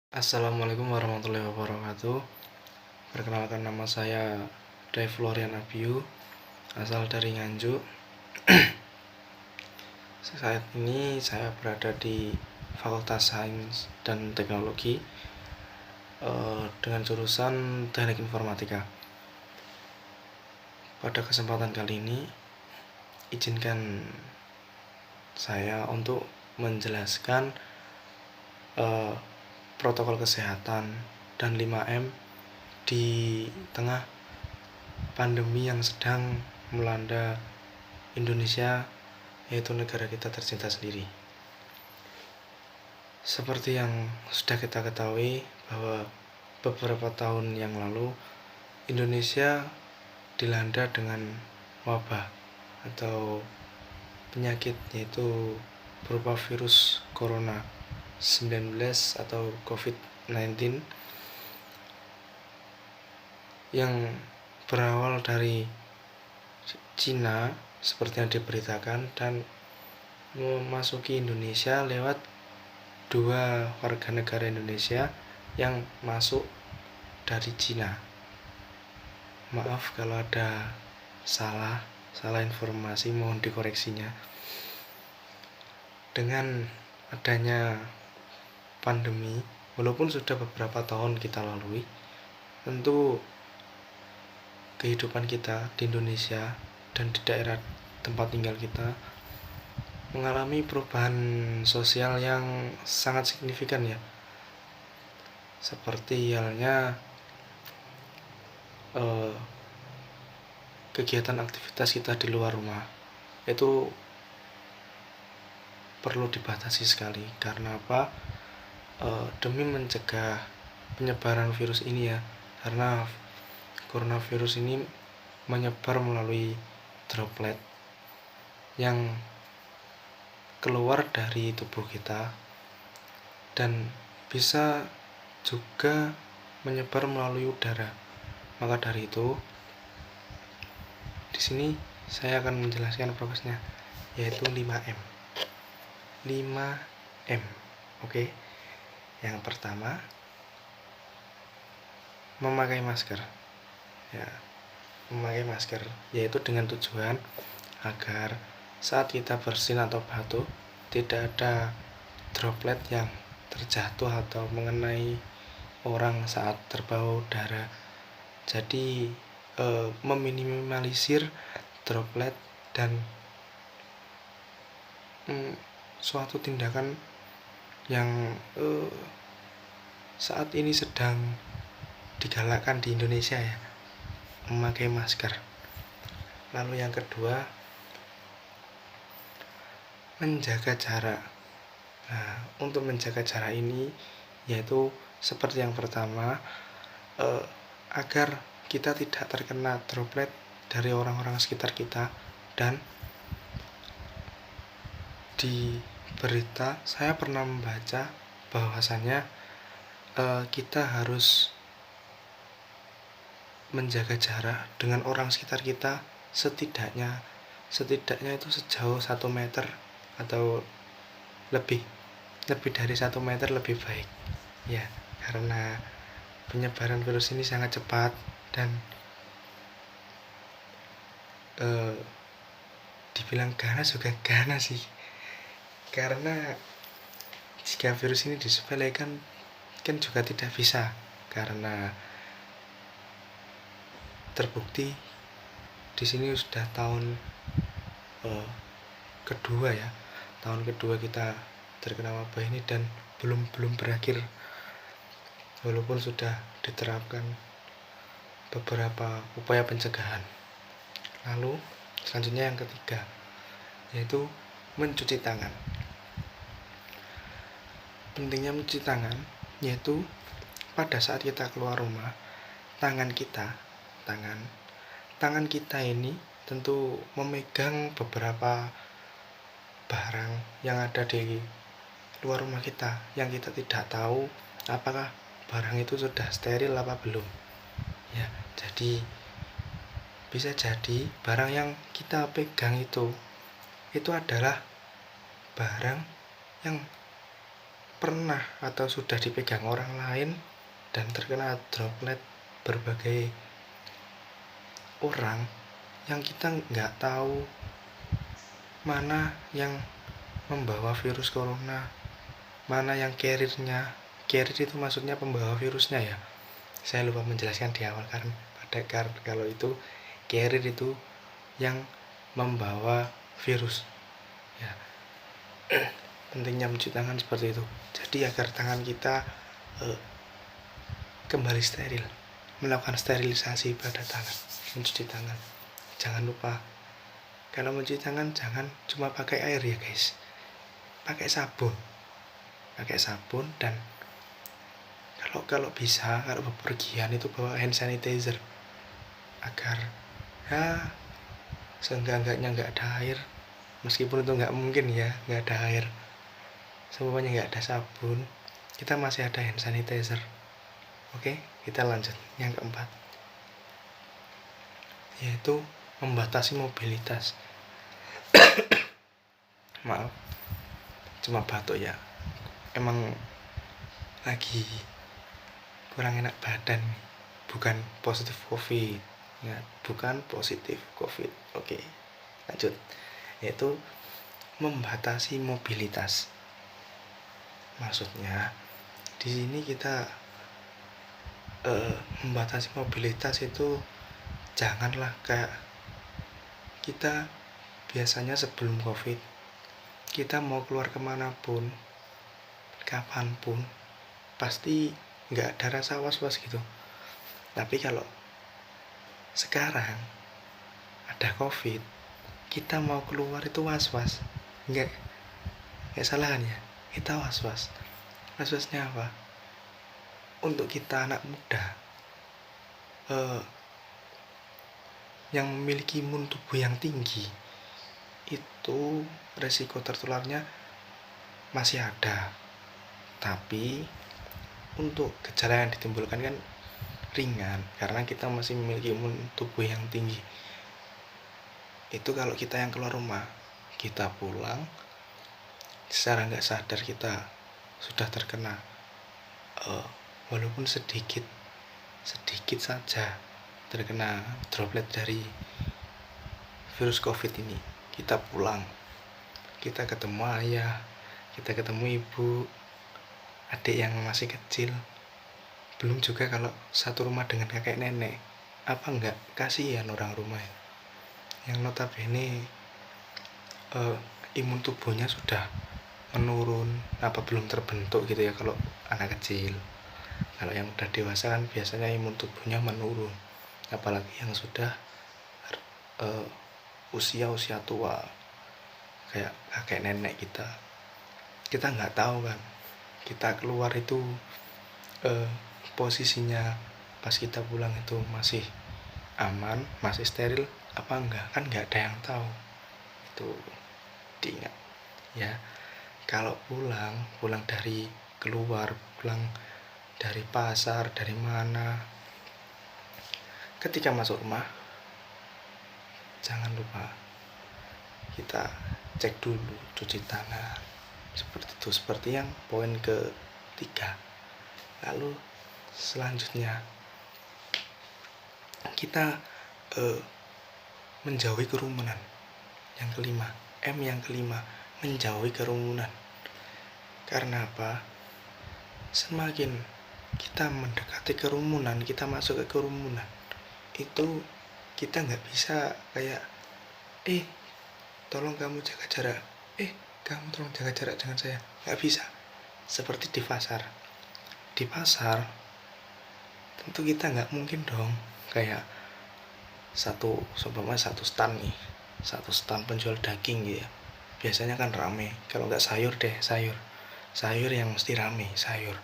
Assalamualaikum warahmatullahi wabarakatuh. Perkenalkan, nama saya Dave Florian Abiu, asal dari Nganjuk. Saat ini saya berada di Fakultas Sains dan Teknologi dengan jurusan Teknik Informatika. Pada kesempatan kali ini, izinkan saya untuk menjelaskan protokol kesehatan dan 5M di tengah pandemi yang sedang melanda Indonesia, yaitu negara kita tercinta sendiri. Seperti yang sudah kita ketahui bahwa beberapa tahun yang lalu Indonesia dilanda dengan wabah atau penyakit, yaitu berupa virus corona 19 atau COVID-19 yang berawal dari Cina seperti yang diberitakan dan memasuki Indonesia lewat 2 warga negara Indonesia yang masuk dari Cina. Maaf kalau ada salah informasi, mohon dikoreksinya. Dengan adanya pandemi, walaupun sudah beberapa tahun kita lalui, tentu kehidupan kita di Indonesia dan di daerah tempat tinggal kita mengalami perubahan sosial yang sangat signifikan, ya. Seperti halnya kegiatan aktivitas kita di luar rumah itu perlu dibatasi sekali. Karena apa? Demi mencegah penyebaran virus ini, ya. Karena coronavirus ini menyebar melalui droplet yang keluar dari tubuh kita dan bisa juga menyebar melalui udara. Maka dari itu, di sini saya akan menjelaskan progresnya, yaitu 5M. 5M. Oke. Yang pertama, memakai masker. Ya, memakai masker yaitu dengan tujuan agar saat kita bersin atau batuk tidak ada droplet yang terjatuh atau mengenai orang saat terbawa udara. Jadi meminimalisir droplet dan suatu tindakan yang saat ini sedang digalakkan di Indonesia, ya, memakai masker. Lalu yang kedua, menjaga jarak. Nah, untuk menjaga jarak ini yaitu seperti yang pertama, agar kita tidak terkena droplet dari orang-orang sekitar kita. Dan di berita saya pernah membaca bahwasannya kita harus menjaga jarak dengan orang sekitar kita setidaknya itu sejauh 1 meter atau lebih dari 1 meter lebih baik, ya, karena penyebaran virus ini sangat cepat dan dibilang ganas juga ganas sih, karena jika virus ini disepelekan kan juga tidak bisa, karena terbukti di sini sudah tahun kedua, ya, tahun kedua kita terkena wabah ini dan belum berakhir, walaupun sudah diterapkan beberapa upaya pencegahan. Lalu selanjutnya yang ketiga, yaitu mencuci tangan. Pentingnya mencuci tangan yaitu pada saat kita keluar rumah, tangan kita ini tentu memegang beberapa barang yang ada di luar rumah kita yang kita tidak tahu apakah barang itu sudah steril apa belum, ya. Jadi bisa jadi barang yang kita pegang itu adalah barang yang pernah atau sudah dipegang orang lain dan terkena droplet berbagai orang yang kita nggak tahu mana yang membawa virus corona, mana yang carrier itu maksudnya pembawa virusnya ya. Saya lupa menjelaskan di awal karena kalau itu carrier itu yang membawa virus ya. Pentingnya mencuci tangan seperti itu, jadi agar tangan kita kembali steril, melakukan sterilisasi pada tangan, mencuci tangan. Jangan lupa kalau mencuci tangan jangan cuma pakai air ya guys, pakai sabun dan kalau bisa kalau bepergian itu bawa hand sanitizer agar ya seenggak-enggaknya nggak ada air, meskipun itu nggak mungkin ya, nggak ada air, semuanya nggak ada sabun, kita masih ada hand sanitizer. Oke, kita lanjut yang keempat, yaitu membatasi mobilitas. Maaf, cuma batuk ya, emang lagi kurang enak badan, bukan positif covid ya, bukan positif covid. Oke, lanjut, yaitu membatasi mobilitas. Maksudnya di sini kita membatasi mobilitas itu janganlah kayak kita biasanya sebelum covid kita mau keluar kemanapun kapanpun pasti nggak ada rasa was-was gitu. Tapi kalau sekarang ada covid, kita mau keluar itu was-was, nggak salah kan ya, kita was-was. Was-wasnya apa? Untuk kita anak muda yang memiliki imun tubuh yang tinggi, itu resiko tertularnya masih ada, tapi untuk gejala yang ditimbulkan kan ringan karena kita masih memiliki imun tubuh yang tinggi. Itu kalau kita yang keluar rumah, kita pulang secara nggak sadar kita sudah terkena walaupun sedikit saja terkena droplet dari virus covid ini. Kita pulang, kita ketemu ayah, kita ketemu ibu, adik yang masih kecil, belum juga kalau satu rumah dengan kakek nenek, apa enggak kasihan orang rumah yang notabene imun tubuhnya sudah menurun, apa belum terbentuk gitu ya kalau anak kecil. Kalau yang udah dewasa kan biasanya imun tubuhnya menurun, apalagi yang sudah usia tua kayak kakek nenek kita nggak tahu kan kita keluar itu posisinya pas kita pulang itu masih aman, masih steril apa enggak, kan nggak ada yang tahu. Itu diingat ya, kalau pulang dari keluar, pulang dari pasar, dari mana, ketika masuk rumah jangan lupa kita cek dulu, cuci tangan, seperti itu, seperti yang poin ketiga. Lalu selanjutnya kita menjauhi kerumunan. Yang kelima, yang kelima, menjauhi kerumunan. Karena apa? Semakin kita mendekati kerumunan, kita masuk ke kerumunan, itu kita nggak bisa kayak tolong kamu jaga jarak, kamu tolong jaga jarak dengan saya, nggak bisa. Seperti di pasar tentu kita nggak mungkin dong kayak satu stand nih, satu stand penjual daging gitu ya, biasanya kan rame. Kalau nggak sayur yang mesti rame, sayur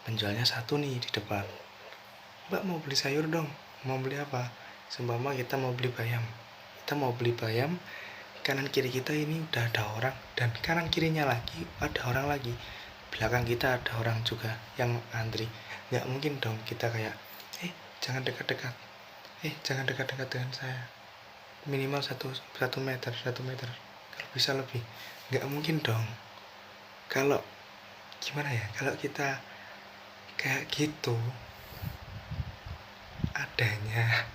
penjualnya satu nih di depan, mbak mau beli sayur dong, mau beli apa? Seumpama kita mau beli bayam, kanan kiri kita ini udah ada orang, dan kanan kirinya lagi ada orang lagi, belakang kita ada orang juga yang antri. Nggak mungkin dong kita kayak jangan dekat-dekat dengan saya, minimal 1 meter, kalau bisa lebih. Nggak mungkin dong, Kalau gimana ya, kalau kita kayak gitu adanya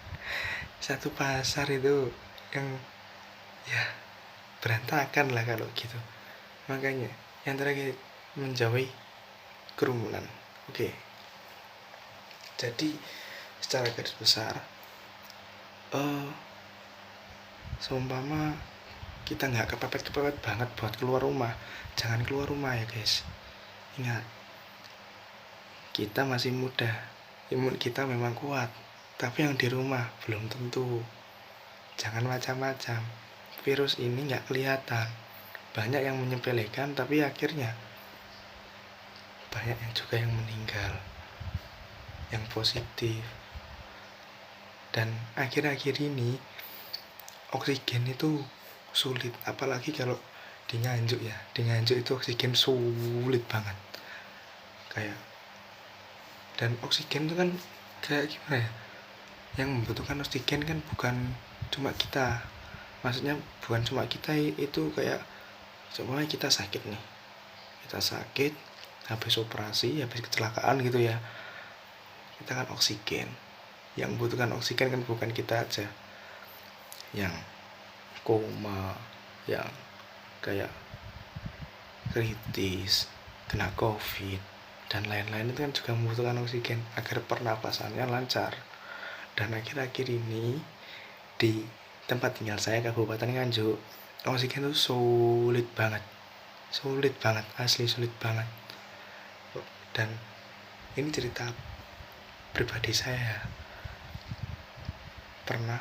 satu pasar itu yang ya berantakan lah kalau gitu. Makanya yang terakhir, menjauhi kerumunan. Oke, jadi secara garis besar, seumpama kita nggak kepepet-kepepet banget buat keluar rumah, jangan keluar rumah ya guys. Ingat, kita masih muda, imun kita memang kuat, tapi yang di rumah belum tentu. Jangan macam-macam, virus ini nggak kelihatan. Banyak yang menyepelekan, tapi akhirnya banyak yang juga yang meninggal, yang positif. Dan akhir-akhir ini oksigen itu sulit, apalagi kalau di Nganjuk ya. Di Nganjuk itu oksigen sulit banget. Kayak, dan oksigen itu kan kayak gimana ya? Yang membutuhkan oksigen kan bukan cuma kita. Maksudnya bukan cuma kita, itu kayak semuanya kita sakit nih. Kita sakit, habis operasi, habis kecelakaan gitu ya. Kita kan oksigen. Yang membutuhkan oksigen kan bukan kita aja. Yang koma, yang kayak kritis, kena covid, dan lain-lain itu kan juga membutuhkan oksigen agar pernapasannya lancar. Dan akhir-akhir ini di tempat tinggal saya, Kabupaten Nganjuk, oksigen itu sulit banget, asli sulit banget. Dan ini cerita pribadi saya. Pernah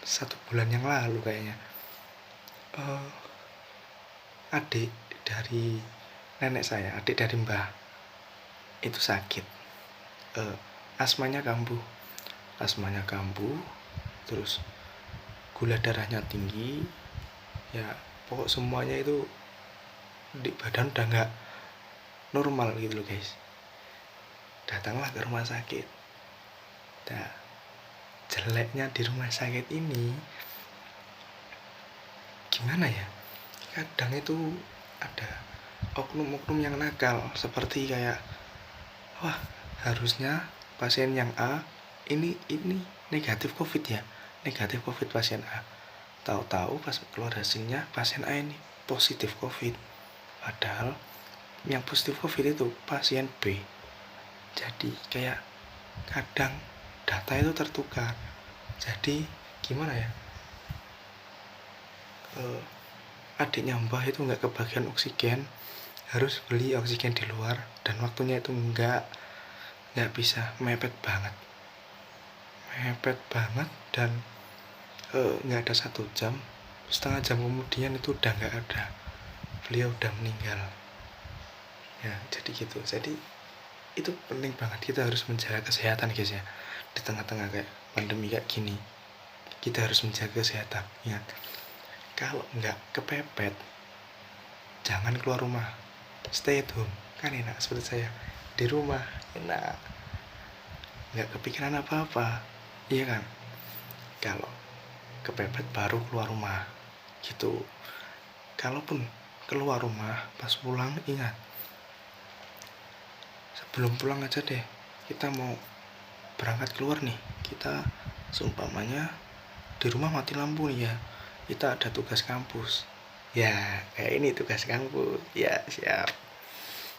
1 bulan yang lalu kayaknya, adik dari nenek saya, adik dari mbah, itu sakit, asmanya kambuh, terus gula darahnya tinggi, ya pokok semuanya itu di badan udah nggak normal gitu loh guys. Datanglah ke rumah sakit. Nah, jeleknya di rumah sakit ini gimana ya, kadang itu ada oknum-oknum yang nakal, seperti kayak, wah harusnya pasien yang A ini negatif covid ya, negatif covid pasien A. Tahu-tahu pas keluar hasilnya pasien A ini positif covid, padahal yang positif covid itu pasien B. Jadi kayak kadang data itu tertukar. Jadi gimana ya, adiknya mbah itu nggak kebagian oksigen, harus beli oksigen di luar, dan waktunya itu nggak bisa, mepet banget, dan nggak ada 1 jam, setengah jam kemudian itu udah nggak ada, beliau udah meninggal ya. Jadi gitu. Jadi itu penting banget, kita harus menjaga kesehatan guys ya. Di tengah-tengah kayak pandemi kayak gini, kita harus menjaga kesehatan. Ingat, kalau nggak kepepet, jangan keluar rumah, stay at home. Kan enak, seperti saya di rumah enak, nggak kepikiran apa-apa, iya kan. Kalau kepepet baru keluar rumah gitu. Kalaupun keluar rumah, pas pulang ingat, sebelum pulang aja deh, kita mau berangkat keluar nih, kita seumpamanya di rumah mati lampu nih ya, kita ada tugas kampus ya, kayak ini tugas kampus ya, siap,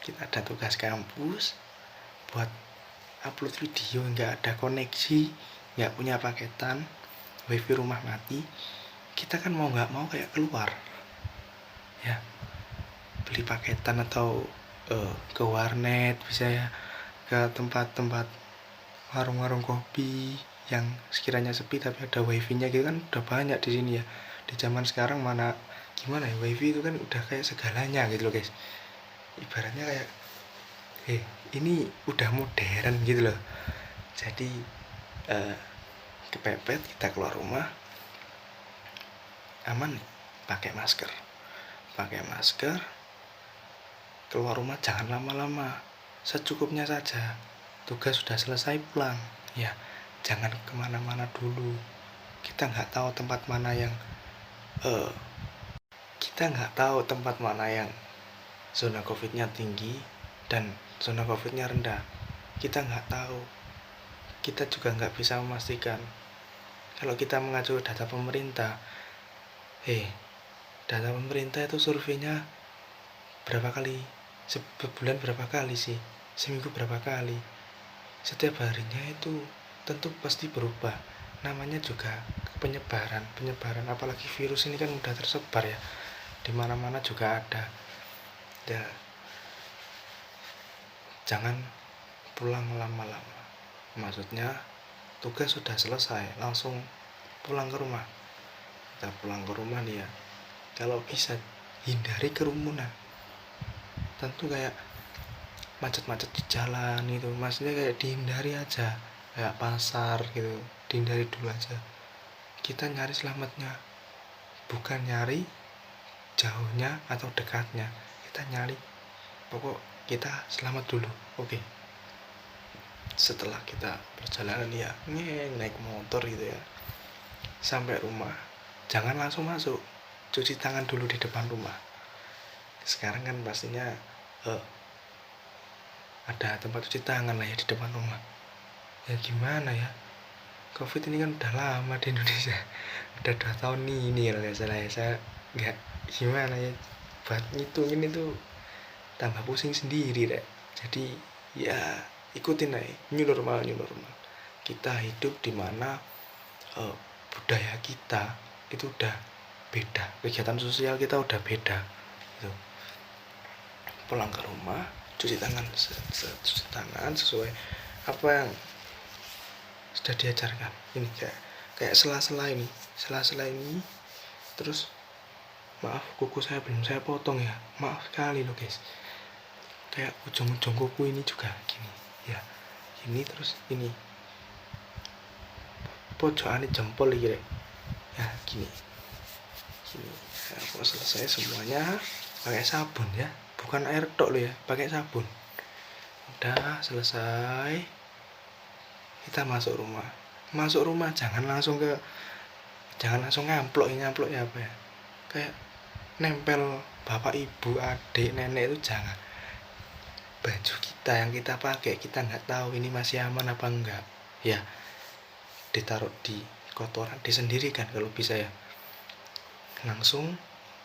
kita ada tugas kampus buat upload video, nggak ada koneksi, nggak punya paketan, wifi rumah mati, kita kan mau nggak mau kayak keluar ya, beli paketan atau ke warnet bisa ya, ke tempat-tempat warung-warung kopi yang sekiranya sepi tapi ada wifi-nya gitu kan udah banyak di sini ya. Di zaman sekarang mana gimana ya, wifi itu kan udah kayak segalanya gitu loh guys. Ibaratnya kayak ini udah modern gitu loh. Jadi kepepet kita keluar rumah aman nih, pakai masker, keluar rumah jangan lama-lama, secukupnya saja. Tugas sudah selesai pulang ya, jangan kemana-mana dulu. Kita nggak tahu tempat mana yang kita nggak tahu tempat mana yang zona COVID-nya tinggi dan zona COVID-nya rendah. Kita nggak tahu. Kita juga nggak bisa memastikan. Kalau kita mengacu data pemerintah, data pemerintah itu surveinya berapa kali? Sebulan berapa kali sih? Seminggu berapa kali? Setiap harinya itu tentu pasti berubah. Namanya juga penyebaran, apalagi virus ini kan udah tersebar ya. Di mana-mana juga ada. Ya, jangan pulang lama-lama. Maksudnya tugas sudah selesai, langsung pulang ke rumah. Kita pulang ke rumah nih ya. Kalau bisa hindari kerumunan. Tentu kayak macet-macet di jalan itu, maksudnya kayak dihindari aja. Kayak pasar gitu, dihindari dulu aja. Kita nyari selamatnya, bukan nyari jauhnya atau dekatnya. Kita nyari pokok kita selamat dulu. Oke. Setelah kita perjalanan ya naik motor gitu ya sampai rumah, jangan langsung masuk, cuci tangan dulu di depan rumah. Sekarang kan pastinya ada tempat cuci tangan lah ya di depan rumah. Ya gimana ya, COVID ini kan udah lama di Indonesia, udah 2 tahun ini kalau nggak salah ya. Saya nggak gimana ya buat ngitungin itu, tambah pusing sendiri deh. Jadi ya ikutin aja, new normal. Kita hidup di mana budaya kita itu udah beda, kegiatan sosial kita udah beda gitu. Pulang ke rumah, cuci tangan sesuai apa yang sudah diajarkan. Ini kayak sela-sela ini terus maaf kuku saya belum saya potong ya, maaf sekali loh guys. Kayak ujung-ujung kuku ini juga gini ya, ini terus ini pojokan jempol gitu ya, gini. Nah, kalau selesai semuanya pakai sabun ya, bukan air tok loh ya, pakai sabun. Udah selesai, kita masuk rumah. Jangan langsung ngamplok ya apa ya, kayak nempel bapak ibu adik nenek itu jangan. Baju kita yang kita pakai kita nggak tahu ini masih aman apa enggak ya, ditaruh di kotoran, disendirikan kalau bisa ya. Langsung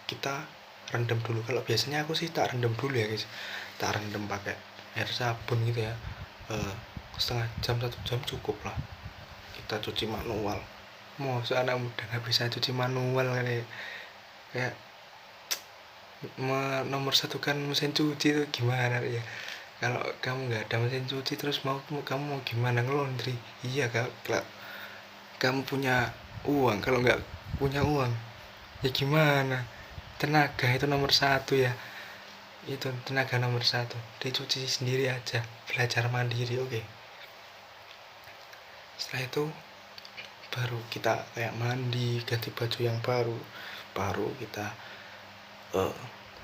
kita rendam dulu. Kalau biasanya aku sih tak rendam dulu ya guys, tak rendam pakai air sabun gitu ya, setengah jam 1 jam cukup lah. Kita cuci manual. Mau anak muda nggak bisa cuci manual kali ya. Kayak nomor satu kan mesin cuci itu gimana ya. Kalau kamu nggak ada mesin cuci terus kamu mau gimana ngelondri? Iya, kalau kamu punya uang, kalau nggak punya uang ya gimana? Tenaga itu nomor 1 ya. Itu tenaga nomor 1, dicuci sendiri aja, belajar mandiri. Oke. Setelah itu baru kita kayak mandi, ganti baju yang baru kita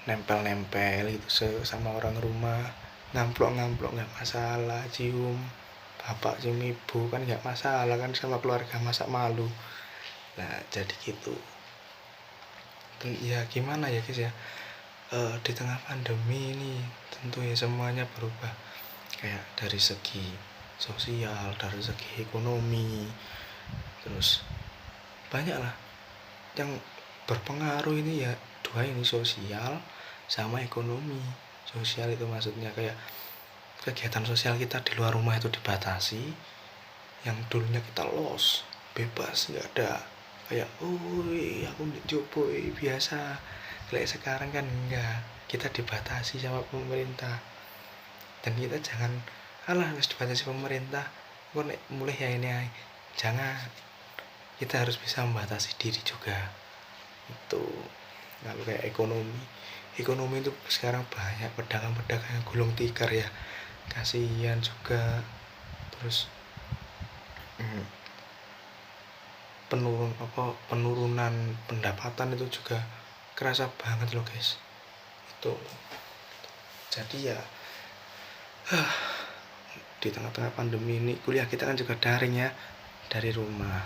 nempel gitu sama orang rumah. Ngamplok nggak masalah, cium bapak cium ibu kan nggak masalah kan, sama keluarga, masa malu. Nah jadi gitu ya. Gimana ya guys ya, di tengah pandemi ini tentu ya semuanya berubah, kayak dari segi sosial, dari segi ekonomi, terus banyak lah yang berpengaruh ini ya. Dua ini, sosial sama ekonomi. Sosial itu maksudnya kayak kegiatan sosial kita di luar rumah itu dibatasi. Yang dulunya kita bebas, nggak ada kayak aku coba biasa. Kayak sekarang kan enggak, kita dibatasi sama pemerintah. Dan kita jangan harus dibatasi pemerintah kok mulai ya ini ay. Jangan, kita harus bisa membatasi diri juga itu. Lalu kayak ekonomi itu sekarang banyak pedagang-pedagang yang gulung tikar ya, kasihan juga. Terus penurunan pendapatan itu juga kerasa banget loh guys itu. Jadi ya di tengah-tengah pandemi ini kuliah kita kan juga daring ya, dari rumah.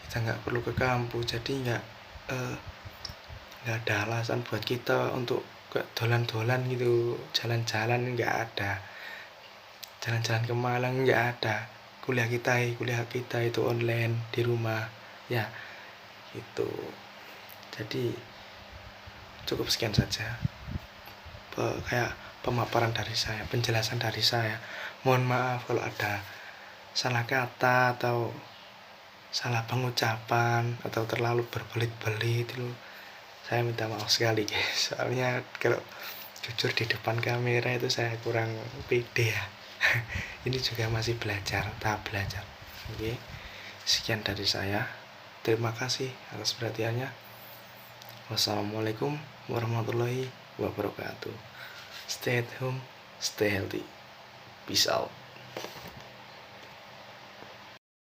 Kita nggak perlu ke kampus, jadi nggak nggak ada alasan buat kita untuk ke dolan-dolan gitu, jalan-jalan nggak ada, jalan-jalan ke Malang nggak ada, kuliah kita itu online di rumah ya itu. Jadi cukup sekian saja kayak pemaparan dari saya, penjelasan dari saya. Mohon maaf kalau ada salah kata atau salah pengucapan atau terlalu berbelit-belit itu, saya minta maaf sekali guys. Soalnya kalau jujur di depan kamera itu saya kurang pede ya. Ini juga masih belajar, tahap belajar. Oke, sekian dari saya. Terima kasih atas perhatiannya. Wassalamualaikum warahmatullahi wabarakatuh. Stay at home, stay healthy. Peace out.